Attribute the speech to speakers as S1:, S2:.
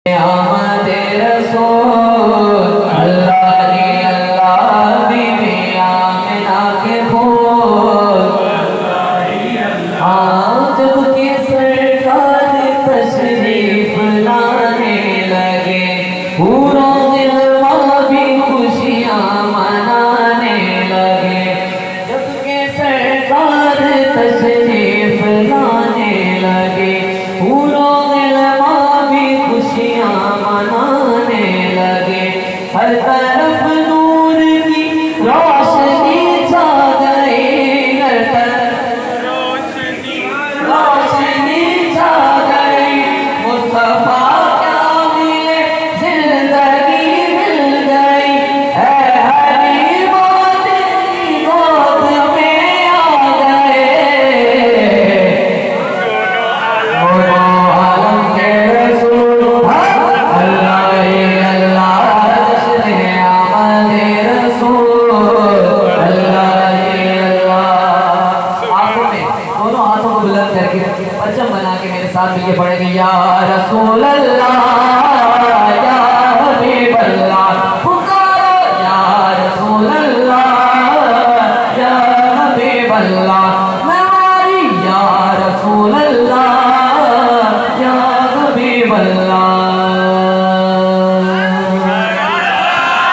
S1: آمد رسول اللہ ہی اللہ be be Amna کے پھول آج جب کہ سرکار تشریف لانے لگے پورا دلوا بھی خوشیاں منانے لگے جب کہ سرکار تشریف لانے لگے پورا منانے لگے ہر طرف نور کی روشنی چھا گئی ہر طرف روشنی چھا گئی مصطفیٰ کیا ملے زندگی مل گئی اے حبیبا تیری گود میں آ گئے پرچم بنا کے میرے ساتھ مل کے پڑھے گی یا رسول اللہ